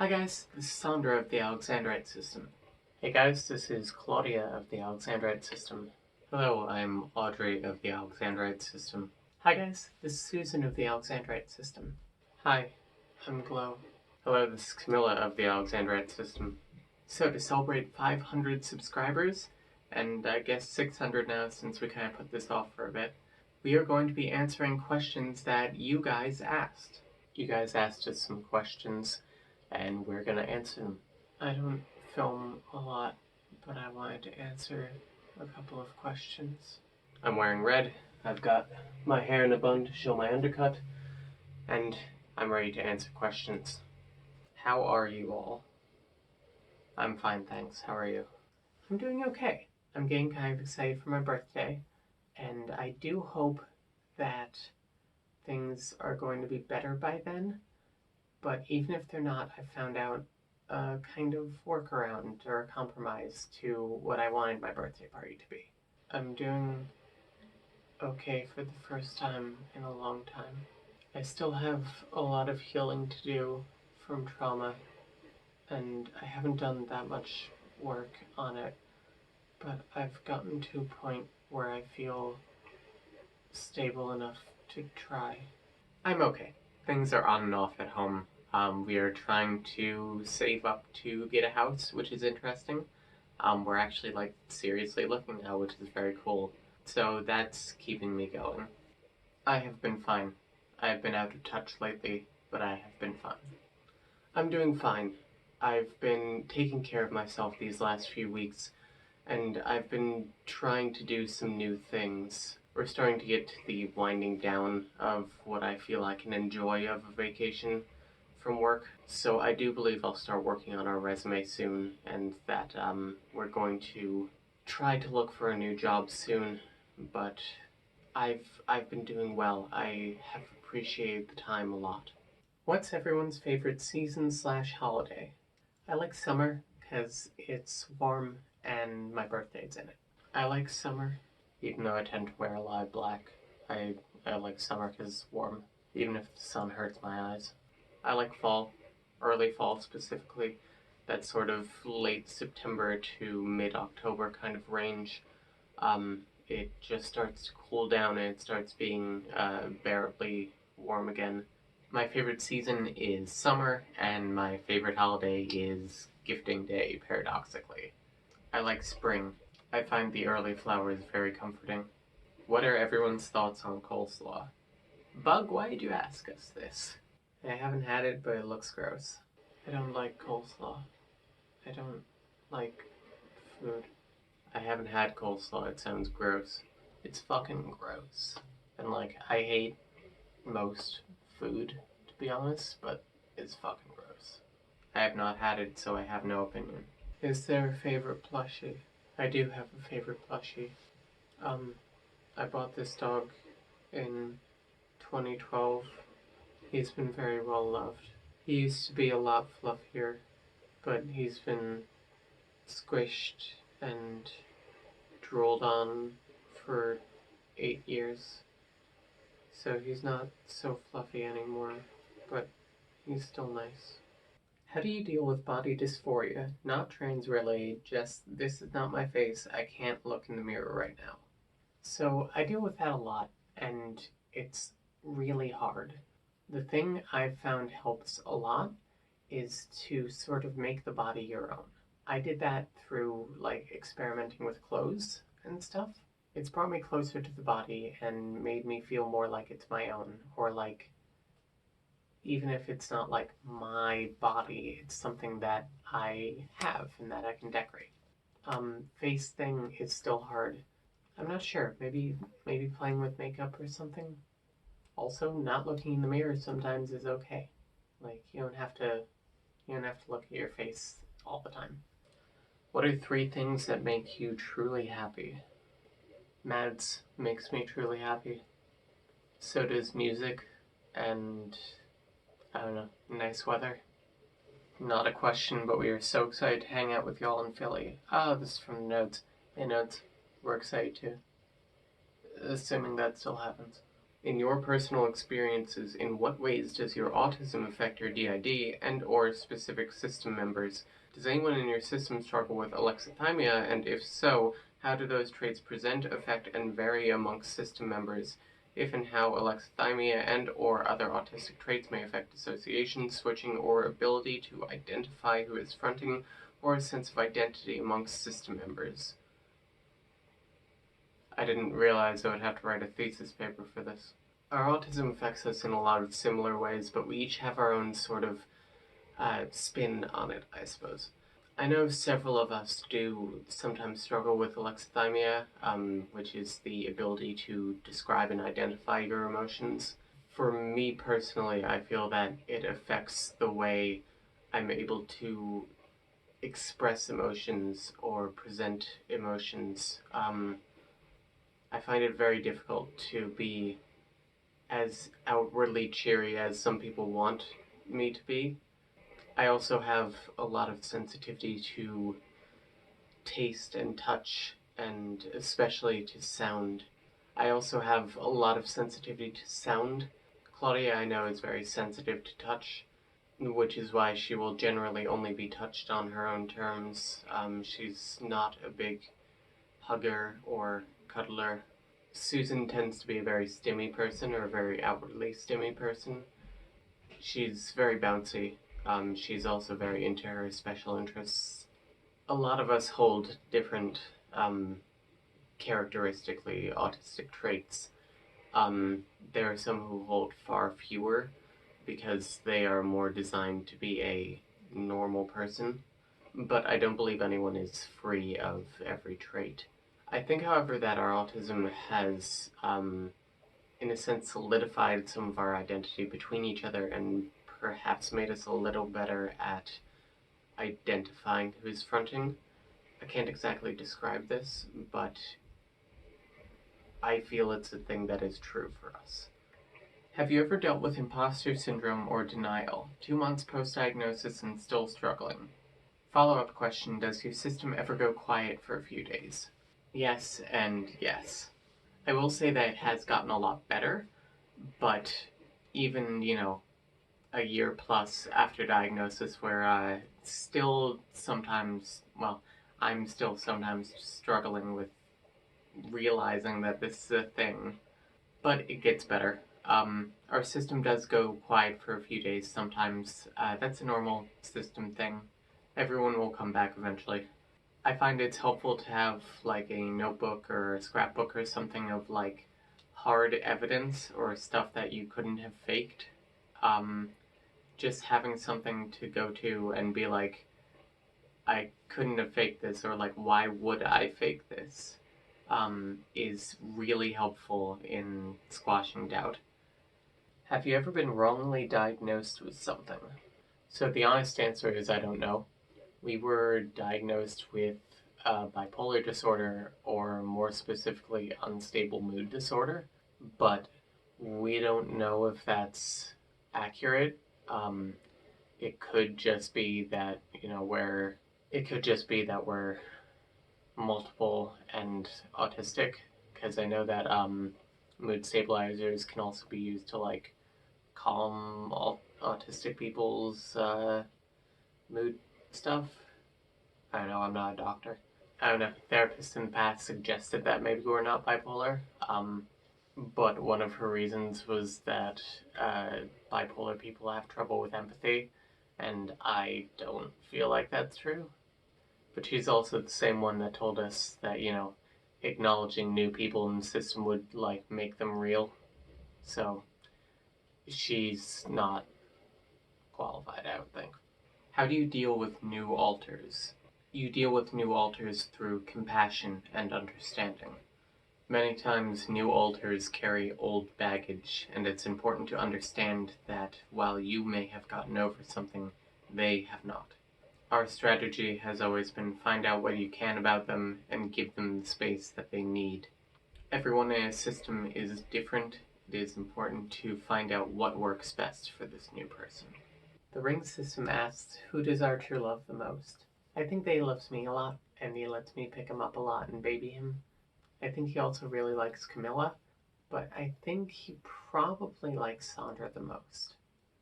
Hi guys, this is Sandra of the Alexandrite system. Hey guys, this is Claudia of the Alexandrite system. Hello, I'm Audrey of the Alexandrite system. Hi guys, this is Susan of the Alexandrite system. Hi, I'm Glow. Hello, this is Camilla of the Alexandrite system. So to celebrate 500 subscribers, and I guess 600 now since we kind of put this off for a bit, we are going to be answering questions that you guys asked. You guys asked us some questions, and we're gonna answer them. I don't film a lot, but I wanted to answer a couple of questions. I'm wearing red, I've got my hair in a bun to show my undercut, and I'm ready to answer questions. How are you all? I'm fine, thanks. How are you? I'm doing okay. I'm getting kind of excited for my birthday, and I do hope that things are going to be better by then. But even if they're not, I found out a kind of workaround or a compromise to what I wanted my birthday party to be. I'm doing okay for the first time in a long time. I still have a lot of healing to do from trauma, and I haven't done that much work on it, but I've gotten to a point where I feel stable enough to try. I'm okay. Things are on and off at home. We are trying to save up to get a house, which is interesting. We're actually seriously looking now, which is very cool. So that's keeping me going. I have been fine. I have been out of touch lately, but I have been fine. I'm doing fine. I've been taking care of myself these last few weeks, and I've been trying to do some new things. We're starting to get to the winding down of what I feel I can enjoy of a vacation from work, so I do believe I'll start working on our resume soon, and that we're going to try to look for a new job soon, but I've been doing well. I have appreciated the time a lot. What's everyone's favorite season/holiday? I like summer because it's warm and my birthday's in it. I like summer, even though I tend to wear a lot of black. I like summer because it's warm, even if the sun hurts my eyes. I like fall, early fall specifically, that sort of late September to mid-October kind of range. It just starts to cool down and it starts being bearably warm again. My favorite season is summer, and my favorite holiday is Gifting Day, paradoxically. I like spring. I find the early flowers very comforting. What are everyone's thoughts on coleslaw? Bug, why did you ask us this? I haven't had it, but it looks gross. I don't like coleslaw. I don't like food. I haven't had coleslaw, it sounds gross. It's fucking gross. And I hate most food, to be honest, but it's fucking gross. I have not had it, so I have no opinion. Is there a favorite plushie? I do have a favorite plushie. I bought this dog in 2012. He's been very well loved. He used to be a lot fluffier, but he's been squished and drooled on for 8 years. So he's not so fluffy anymore, but he's still nice. How do you deal with body dysphoria? Not trans related, just this is not my face, I can't look in the mirror right now. So I deal with that a lot, and it's really hard. The thing I've found helps a lot is to sort of make the body your own. I did that through experimenting with clothes and stuff. It's brought me closer to the body and made me feel more like it's my own, or even if it's not my body, it's something that I have and that I can decorate. Face thing is still hard. I'm not sure. Maybe playing with makeup or something. Also, not looking in the mirror sometimes is okay. You don't have to look at your face all the time. What are 3 things that make you truly happy? Mads makes me truly happy. So does music and, I don't know, nice weather. Not a question, but we are so excited to hang out with y'all in Philly. This is from the notes. Hey notes, we're excited too. Assuming that still happens. In your personal experiences, in what ways does your autism affect your DID and/or specific system members? Does anyone in your system struggle with alexithymia, and if so, how do those traits present, affect, and vary amongst system members? If and how alexithymia and/or other autistic traits may affect dissociation, switching, or ability to identify who is fronting, or a sense of identity amongst system members. I didn't realize I would have to write a thesis paper for this. Our autism affects us in a lot of similar ways, but we each have our own sort of spin on it, I suppose. I know several of us do sometimes struggle with alexithymia, which is the ability to describe and identify your emotions. For me personally, I feel that it affects the way I'm able to express emotions or present emotions. I find it very difficult to be as outwardly cheery as some people want me to be. I also have a lot of sensitivity to taste and touch, and especially to sound. I also have a lot of sensitivity to sound. Claudia, I know, is very sensitive to touch, which is why she will generally only be touched on her own terms. She's not a big hugger or cuddler. Susan tends to be a very stimmy person, or a very outwardly stimmy person. She's very bouncy. She's also very into her special interests. A lot of us hold different, characteristically autistic traits. There are some who hold far fewer because they are more designed to be a normal person, but I don't believe anyone is free of every trait. I think, however, that our autism has, in a sense, solidified some of our identity between each other and perhaps made us a little better at identifying who's fronting. I can't exactly describe this, but I feel it's a thing that is true for us. Have you ever dealt with imposter syndrome or denial? 2 months post-diagnosis and still struggling. Follow-up question, does your system ever go quiet for a few days? Yes and yes. I will say that it has gotten a lot better, but even, a year plus after diagnosis where I'm still sometimes struggling with realizing that this is a thing, but it gets better. Our system does go quiet for a few days sometimes. That's a normal system thing. Everyone will come back eventually. I find it's helpful to have like a notebook or a scrapbook or something of like hard evidence or stuff that you couldn't have faked. Just having something to go to and be like, I couldn't have faked this, or like, why would I fake this, is really helpful in squashing doubt. Have you ever been wrongly diagnosed with something? So the honest answer is I don't know. We were diagnosed with bipolar disorder, or more specifically, unstable mood disorder, but we don't know if that's accurate. It could just be that, we're multiple and autistic, because I know that mood stabilizers can also be used to like calm autistic people's mood stuff. I don't know, I'm not a doctor. I don't know, therapists in the past suggested that maybe we're not bipolar, but one of her reasons was that bipolar people have trouble with empathy, and I don't feel like that's true. But she's also the same one that told us that, acknowledging new people in the system would, like, make them real. So, she's not qualified, I would think. How do you deal with new alters? You deal with new alters through compassion and understanding. Many times, new alters carry old baggage, and it's important to understand that while you may have gotten over something, they have not. Our strategy has always been find out what you can about them and give them the space that they need. Everyone in a system is different. It is important to find out what works best for this new person. The ring system asks, who does Archer love the most? I think that he loves me a lot, and he lets me pick him up a lot and baby him. I think he also really likes Camilla, but I think he probably likes Sandra the most.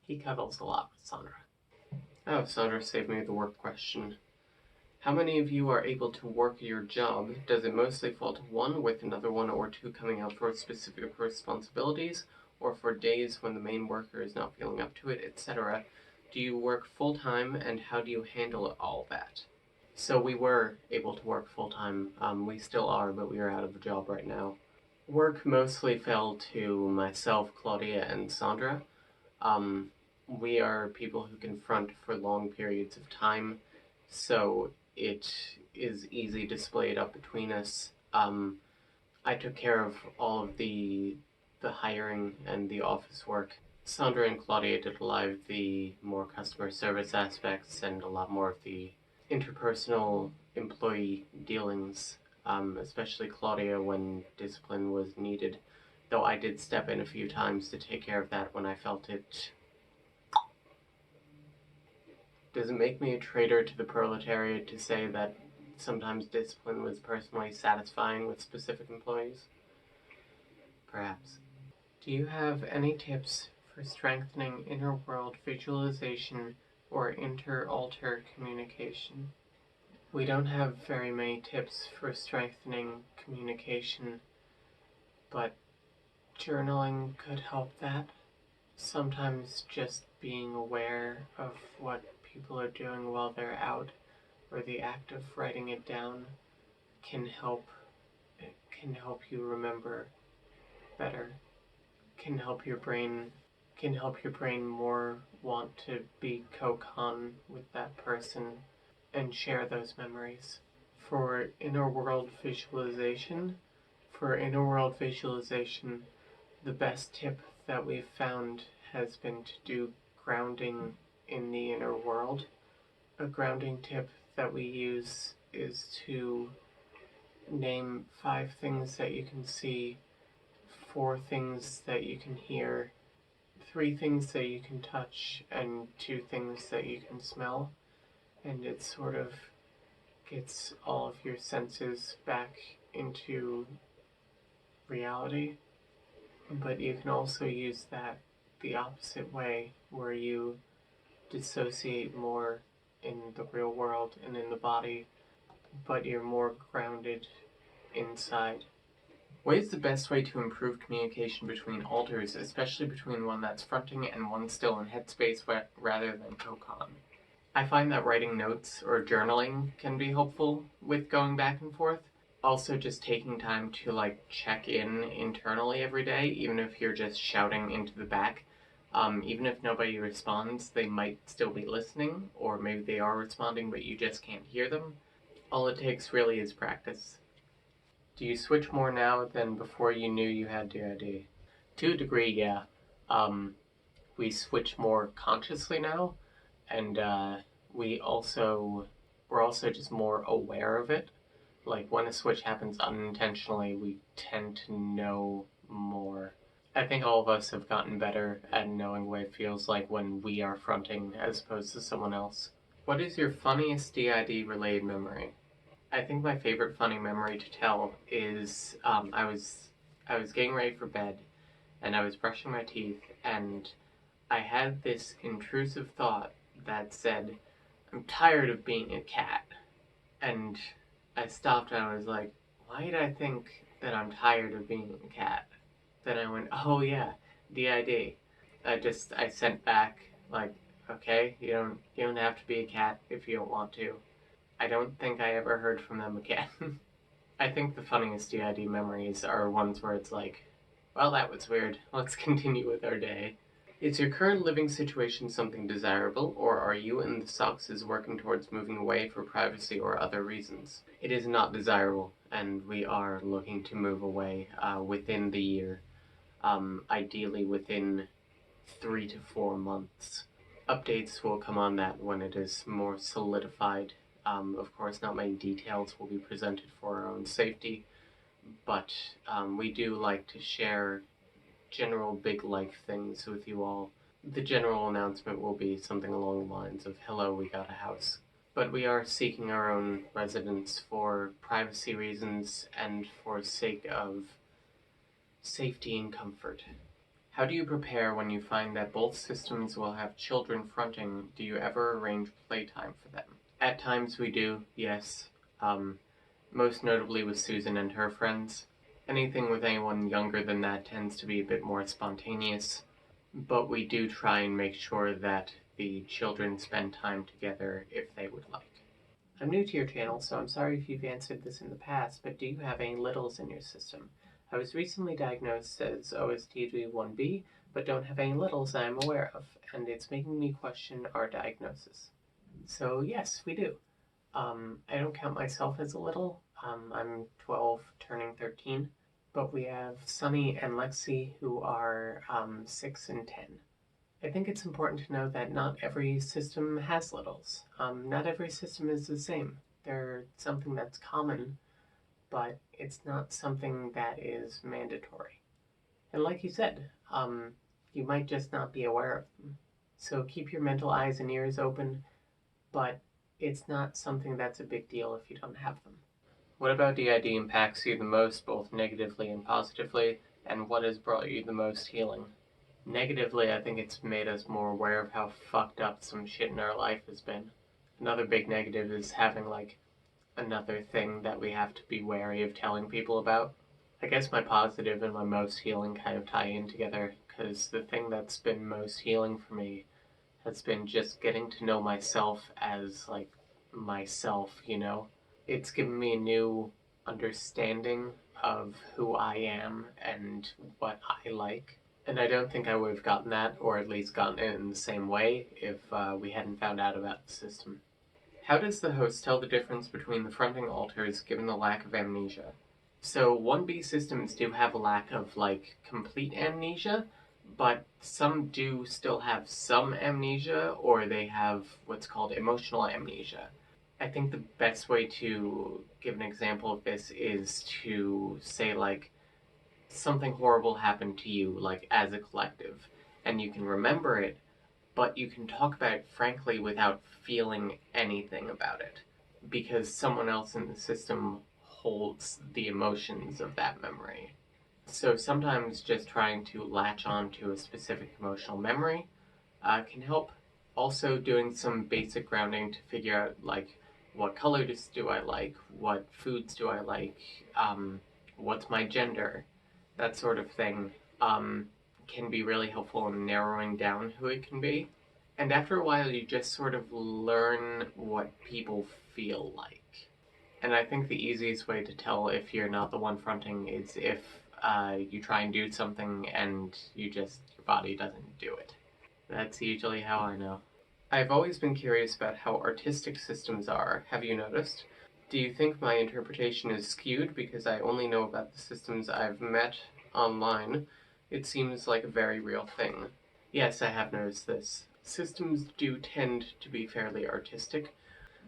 He cuddles a lot with Sandra. Oh, Sandra saved me the work question. How many of you are able to work your job? Does it mostly fall to one, with another one or two coming out for specific responsibilities, or for days when the main worker is not feeling up to it, etc.? Do you work full-time, and how do you handle all that? So we were able to work full-time. We still are, but we are out of a job right now. Work mostly fell to myself, Claudia, and Sandra. We are people who confront for long periods of time, so it is easy to split it up between us. I took care of all of the hiring and the office work. Sandra and Claudia did a lot of the more customer service aspects and a lot more of the interpersonal employee dealings, especially Claudia when discipline was needed, though I did step in a few times to take care of that when I felt it. Does it make me a traitor to the proletariat to say that sometimes discipline was personally satisfying with specific employees? Perhaps. Do you have any tips for strengthening inner world visualization or inter-alter communication? We don't have very many tips for strengthening communication, but journaling could help that. Sometimes just being aware of what people are doing while they're out, or the act of writing it down, can help you remember better, can help your brain more want to be co-con with that person and share those memories. For inner world visualization, the best tip that we've found has been to do grounding in the inner world. A grounding tip that we use is to name 5 things that you can see, 4 things that you can hear, 3 things that you can touch, and 2 things that you can smell. And it sort of gets all of your senses back into reality. But you can also use that the opposite way, where you dissociate more in the real world and in the body, but you're more grounded inside. What is the best way to improve communication between alters, especially between one that's fronting and one still in headspace rather than co-con? I find that writing notes or journaling can be helpful with going back and forth. Also, just taking time to check in internally every day, even if you're just shouting into the back. Even if nobody responds, they might still be listening, or maybe they are responding but you just can't hear them. All it takes really is practice. Do you switch more now than before you knew you had DID? To a degree, yeah. We switch more consciously now, and we're also just more aware of it. Like, when a switch happens unintentionally, we tend to know more. I think all of us have gotten better at knowing what it feels like when we are fronting as opposed to someone else. What is your funniest DID-related memory? I think my favorite funny memory to tell is I was getting ready for bed, and I was brushing my teeth, and I had this intrusive thought that said, "I'm tired of being a cat." And I stopped and I was like, why did I think that I'm tired of being a cat? Then I went, oh yeah, DID. I sent back, like, okay, you don't have to be a cat if you don't want to. I don't think I ever heard from them again. I think the funniest DID memories are ones where it's like, well, that was weird. Let's continue with our day. Is your current living situation something desirable, or are you and the Soxes working towards moving away for privacy or other reasons? It is not desirable, and we are looking to move away within the year, ideally within 3 to 4 months. Updates will come on that when it is more solidified. Of course, not many details will be presented for our own safety, but we do like to share general big life things with you all. The general announcement will be something along the lines of, hello, we got a house. But we are seeking our own residence for privacy reasons and for sake of Safety and comfort. How do you prepare when you find that both systems will have children fronting? Do you ever arrange playtime for them? At times we do, yes. Most notably with Susan and her friends. Anything with anyone younger than that tends to be a bit more spontaneous, but we do try and make sure that the children spend time together if they would like. I'm new to your channel, so I'm sorry if you've answered this in the past, but do you have any littles in your system? I was recently diagnosed as OSTD1B, but don't have any littles I'm aware of, and it's making me question our diagnosis. So yes, we do. I don't count myself as a little. I'm 12, turning 13, but we have Sunny and Lexi who are 6 and 10. I think it's important to know that not every system has littles. Not every system is the same. They're something that's common, but it's not something that is mandatory. And like you said, you might just not be aware of them. So keep your mental eyes and ears open, but it's not something that's a big deal if you don't have them. What about DID impacts you the most, both negatively and positively, and what has brought you the most healing? Negatively, I think it's made us more aware of how fucked up some shit in our life has been. Another big negative is having, another thing that we have to be wary of telling people about. I guess my positive and my most healing kind of tie in together, because the thing that's been most healing for me has been just getting to know myself as, myself, It's given me a new understanding of who I am and what I like. And I don't think I would have gotten that, or at least gotten it in the same way, if we hadn't found out about the system. How does the host tell the difference between the fronting alters given the lack of amnesia? So 1B systems do have a lack of, complete amnesia, but some do still have some amnesia, or they have what's called emotional amnesia. I think the best way to give an example of this is to say, something horrible happened to you, as a collective, and you can remember it, but you can talk about it frankly without feeling anything about it, because someone else in the system holds the emotions of that memory. So sometimes just trying to latch on to a specific emotional memory can help. Also doing some basic grounding to figure out, what colors do I like, what foods do I like, what's my gender, that sort of thing, can be really helpful in narrowing down who it can be. And after a while, you just sort of learn what people feel like. And I think the easiest way to tell if you're not the one fronting is if you try and do something and your body doesn't do it. That's usually how I know. I've always been curious about how artistic systems are. Have you noticed? Do you think my interpretation is skewed because I only know about the systems I've met online? It seems like a very real thing. Yes, I have noticed this. Systems do tend to be fairly artistic.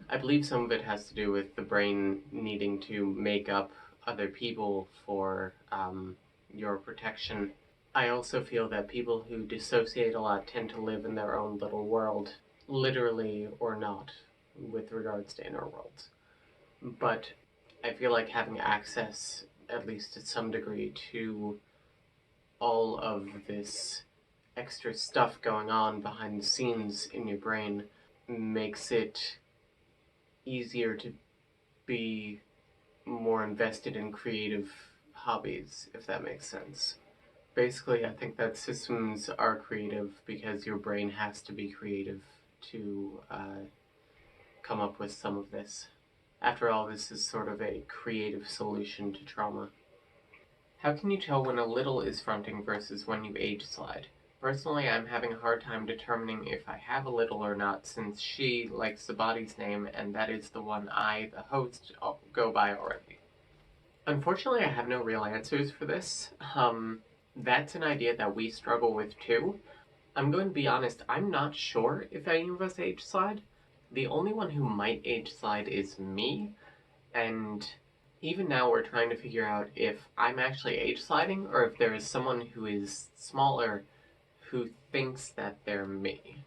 I believe some of it has to do with the brain needing to make up other people for your protection. I also feel that people who dissociate a lot tend to live in their own little world, literally or not, with regards to inner worlds. But I feel like having access, at least to some degree, to all of this extra stuff going on behind the scenes in your brain makes it easier to be more invested in creative hobbies, if that makes sense. Basically, I think that systems are creative because your brain has to be creative to come up with some of this. After all, this is sort of a creative solution to trauma. How can you tell when a little is fronting versus when you age slide? Personally, I'm having a hard time determining if I have a little or not, since she likes the body's name, and that is the one I, the host, go by already. Unfortunately, I have no real answers for this. That's an idea that we struggle with too. I'm going to be honest, I'm not sure if any of us age slide. The only one who might age slide is me, and even now we're trying to figure out if I'm actually age sliding or if there is someone who is smaller who thinks that they're me.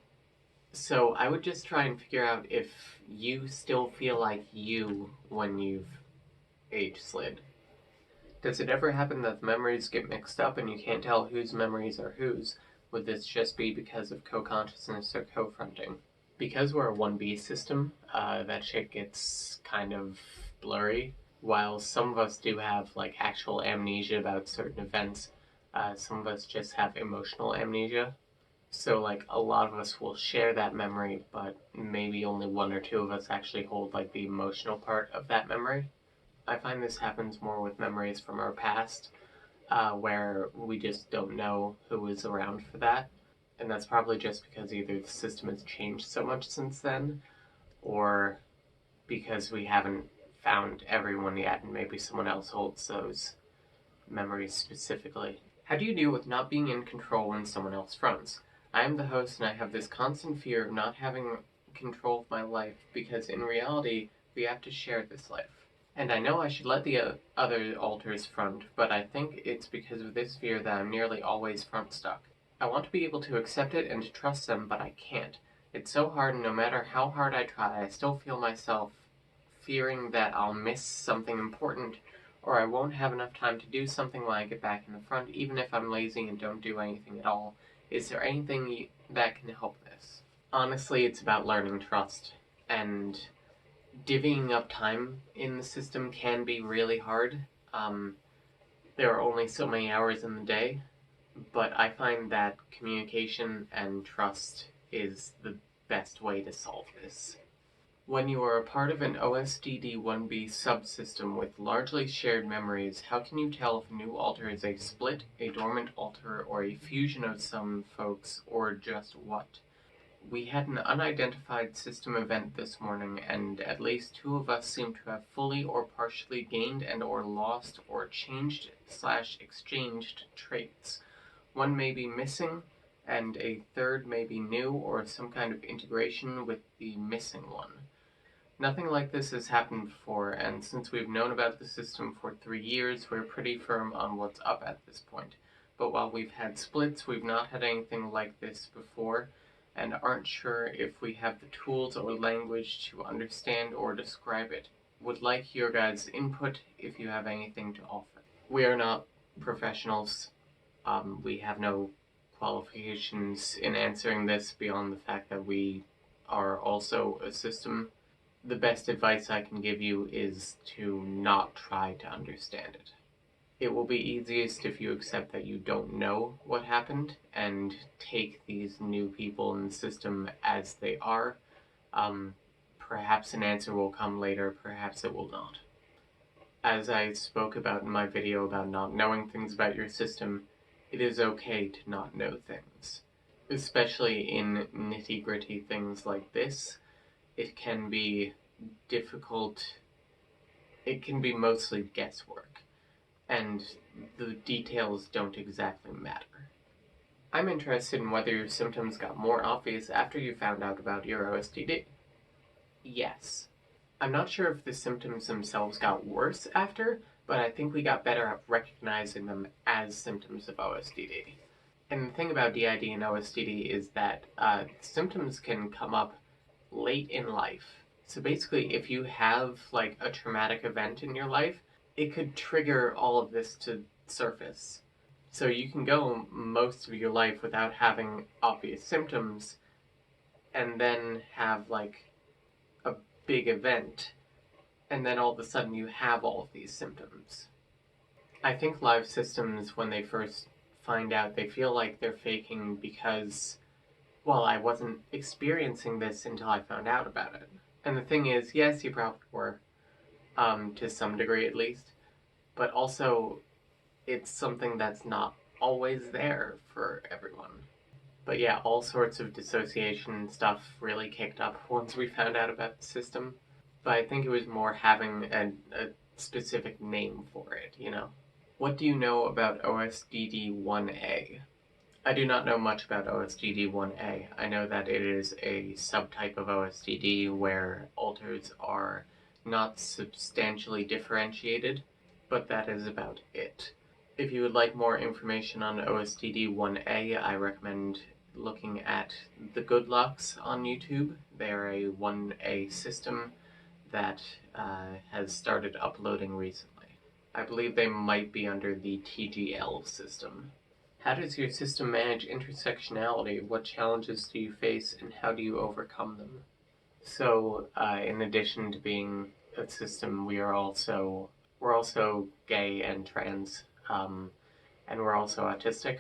So I would just try and figure out if you still feel like you when you've age slid. Does it ever happen that the memories get mixed up and you can't tell whose memories are whose? Would this just be because of co-consciousness or co-fronting? Because we're a 1B system, that shit gets kind of blurry. While some of us do have like actual amnesia about certain events, some of us just have emotional amnesia. So like a lot of us will share that memory, but maybe only one or two of us actually hold like the emotional part of that memory. I find this happens more with memories from our past, where we just don't know who was around for that. And that's probably just because either the system has changed so much since then, or because we haven't found everyone yet and maybe someone else holds those memories specifically. How do you deal with not being in control when someone else fronts? I am the host and I have this constant fear of not having control of my life because in reality, we have to share this life. And I know I should let the other alters front, but I think it's because of this fear that I'm nearly always front stuck. I want to be able to accept it and to trust them, but I can't. It's so hard, and no matter how hard I try, I still feel myself fearing that I'll miss something important, or I won't have enough time to do something when I get back in the front, even if I'm lazy and don't do anything at all. Is there anything that can help this? Honestly, it's about learning trust, and divvying up time in the system can be really hard. There are only so many hours in the day, but I find that communication and trust is the best way to solve this. When you are a part of an OSDD-1B subsystem with largely shared memories, how can you tell if a new alter is a split, a dormant alter, or a fusion of some folks, or just what? We had an unidentified system event this morning, and at least two of us seem to have fully or partially gained and or lost or changed/exchanged traits. One may be missing, and a third may be new or some kind of integration with the missing one. Nothing like this has happened before, and since we've known about the system for 3 years, we're pretty firm on what's up at this point. But while we've had splits, we've not had anything like this before, and aren't sure if we have the tools or language to understand or describe it. Would like your guys' input if you have anything to offer. We are not professionals. We have no qualifications in answering this beyond the fact that we are also a system. The best advice I can give you is to not try to understand it. It will be easiest if you accept that you don't know what happened and take these new people in the system as they are. Perhaps an answer will come later, perhaps it will not. As I spoke about in my video about not knowing things about your system, it is okay to not know things. Especially in nitty-gritty things like this, it can be difficult. It can be mostly guesswork, and the details don't exactly matter. I'm interested in whether your symptoms got more obvious after you found out about your OSDD. Yes. I'm not sure if the symptoms themselves got worse after, but I think we got better at recognizing them as symptoms of OSDD. And the thing about DID and OSDD is that symptoms can come up late in life. So basically, if you have like a traumatic event in your life, it could trigger all of this to surface. So you can go most of your life without having obvious symptoms, and then have like a big event, and then all of a sudden you have all of these symptoms. I think live systems, when they first find out, they feel like they're faking because, well, I wasn't experiencing this until I found out about it. And the thing is, yes, you probably were, to some degree at least, but also it's something that's not always there for everyone. But yeah, all sorts of dissociation stuff really kicked up once we found out about the system. But I think it was more having a specific name for it, you know? What do you know about OSDD-1A? I do not know much about OSDD-1A. I know that it is a subtype of OSDD where alters are not substantially differentiated, but that is about it. If you would like more information on OSDD-1A, I recommend looking at The Good Lucks on YouTube. They are a 1A system that has started uploading recently. I believe they might be under the TGL system. How does your system manage intersectionality? What challenges do you face, and how do you overcome them? So, in addition to being a system, we're also gay and trans, and we're also autistic.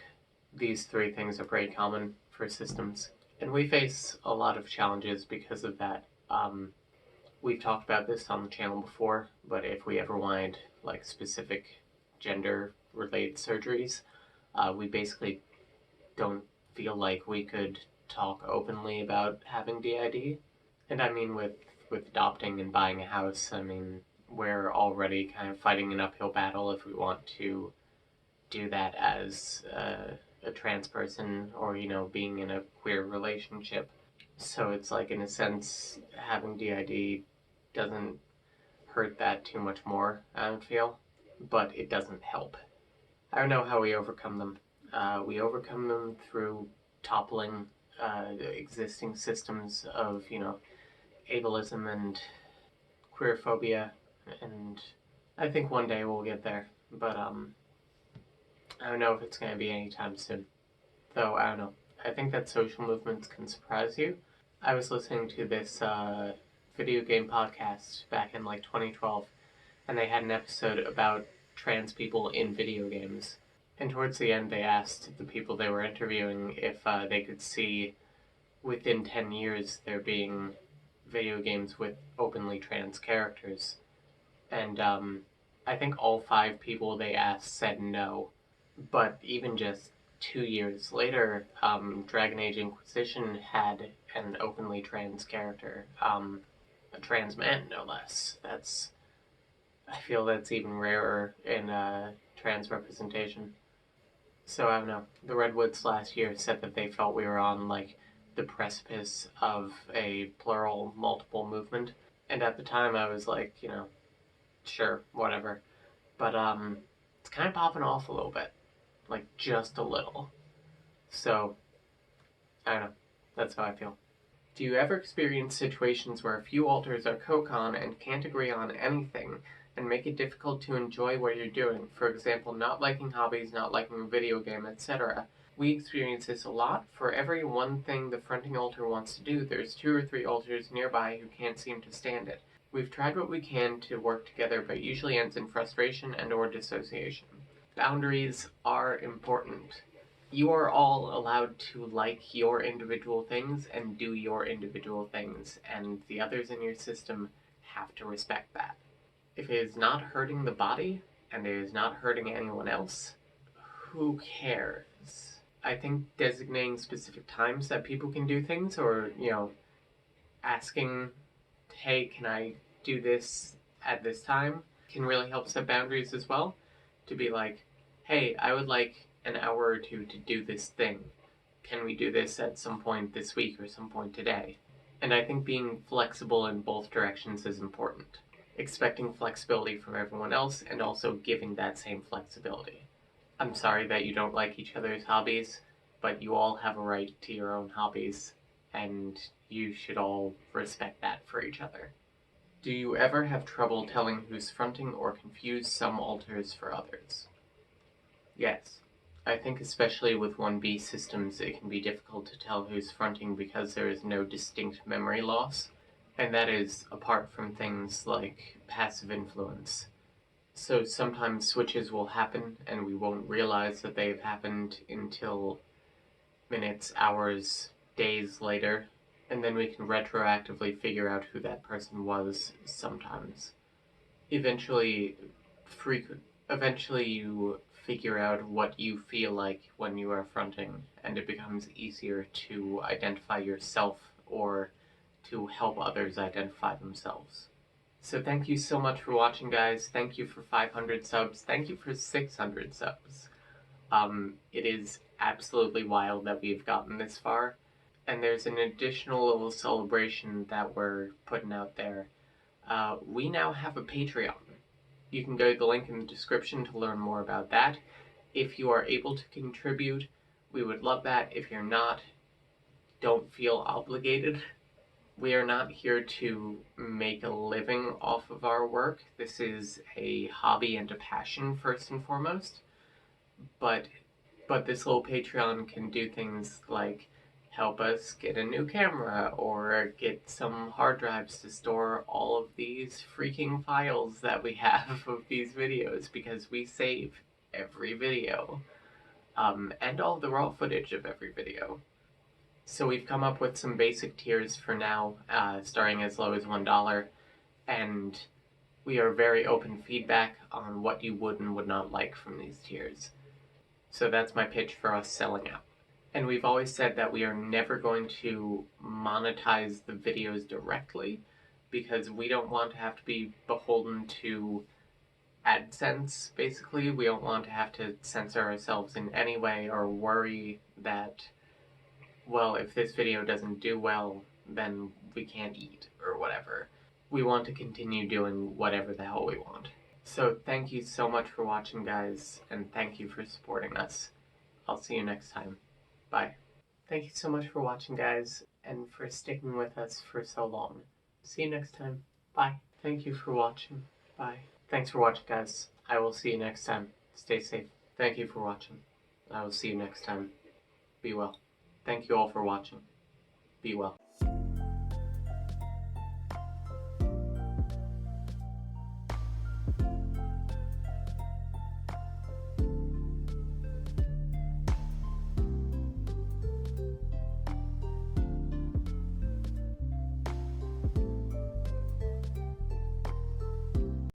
These three things are pretty common for systems, and we face a lot of challenges because of that. We've talked about this on the channel before, but if we ever wanted like specific gender-related surgeries, we basically don't feel like we could talk openly about having DID. And I mean, with adopting and buying a house, I mean, we're already kind of fighting an uphill battle if we want to do that as a trans person or, you know, being in a queer relationship. So it's like, in a sense, having DID doesn't hurt that too much more, I don't feel, but it doesn't help. I don't know how we overcome them. We overcome them through toppling existing systems of, you know, ableism and queerphobia, and I think one day we'll get there, but I don't know if it's going to be anytime soon. Though, I don't know. I think that social movements can surprise you. I was listening to this video game podcast back in like 2012, and they had an episode about trans people in video games. And towards the end, they asked the people they were interviewing if they could see within 10 years there being video games with openly trans characters. And I think all 5 people they asked said no. But even just 2 years later, Dragon Age Inquisition had an openly trans character. A trans man, no less. I feel that's even rarer in trans representation. So I don't know. The Redwoods last year said that they felt we were on like the precipice of a plural multiple movement. And at the time I was like, you know, sure, whatever. But it's kind of popping off a little bit. Like just a little. So I don't know. That's how I feel. Do you ever experience situations where a few alters are co-con and can't agree on anything and make it difficult to enjoy what you're doing? For example, not liking hobbies, not liking a video game, etc. We experience this a lot. For every one thing the fronting alter wants to do, there's 2 or 3 alters nearby who can't seem to stand it. We've tried what we can to work together, but usually ends in frustration and or dissociation. Boundaries are important. You are all allowed to like your individual things and do your individual things, and the others in your system have to respect that. If it is not hurting the body, and it is not hurting anyone else, who cares? I think designating specific times that people can do things, or, you know, asking, hey, can I do this at this time, can really help set boundaries as well. To be like, hey, I would like an hour or 2 to do this thing. Can we do this at some point this week or some point today? And I think being flexible in both directions is important. Expecting flexibility from everyone else and also giving that same flexibility. I'm sorry that you don't like each other's hobbies, but you all have a right to your own hobbies, and you should all respect that for each other. Do you ever have trouble telling who's fronting or confuse some alters for others? Yes. I think especially with 1B systems it can be difficult to tell who's fronting because there is no distinct memory loss, and that is apart from things like passive influence. So sometimes switches will happen and we won't realize that they've happened until minutes, hours, days later, and then we can retroactively figure out who that person was sometimes. Eventually you figure out what you feel like when you are fronting, and it becomes easier to identify yourself or to help others identify themselves. So thank you so much for watching, guys. Thank you for 500 subs. Thank you for 600 subs. It is absolutely wild that we've gotten this far, and there's an additional little celebration that we're putting out there. We now have a Patreon. You can go to the link in the description to learn more about that. If you are able to contribute, we would love that. If you're not, don't feel obligated. We are not here to make a living off of our work. This is a hobby and a passion first and foremost. But this little Patreon can do things like help us get a new camera or get some hard drives to store all of these freaking files that we have of these videos, because we save every video, and all the raw footage of every video. So we've come up with some basic tiers for now, starting as low as $1, and we are very open feedback on what you would and would not like from these tiers. So that's my pitch for us selling out. And we've always said that we are never going to monetize the videos directly, because we don't want to have to be beholden to AdSense, basically. We don't want to have to censor ourselves in any way or worry that, well, if this video doesn't do well, then we can't eat or whatever. We want to continue doing whatever the hell we want. So thank you so much for watching, guys, and thank you for supporting us. I'll see you next time. Bye. Thank you so much for watching, guys, and for sticking with us for so long. See you next time. Bye. Thank you for watching. Bye. Thanks for watching, guys. I will see you next time. Stay safe. Thank you for watching. I will see you next time. Be well. Thank you all for watching. Be well.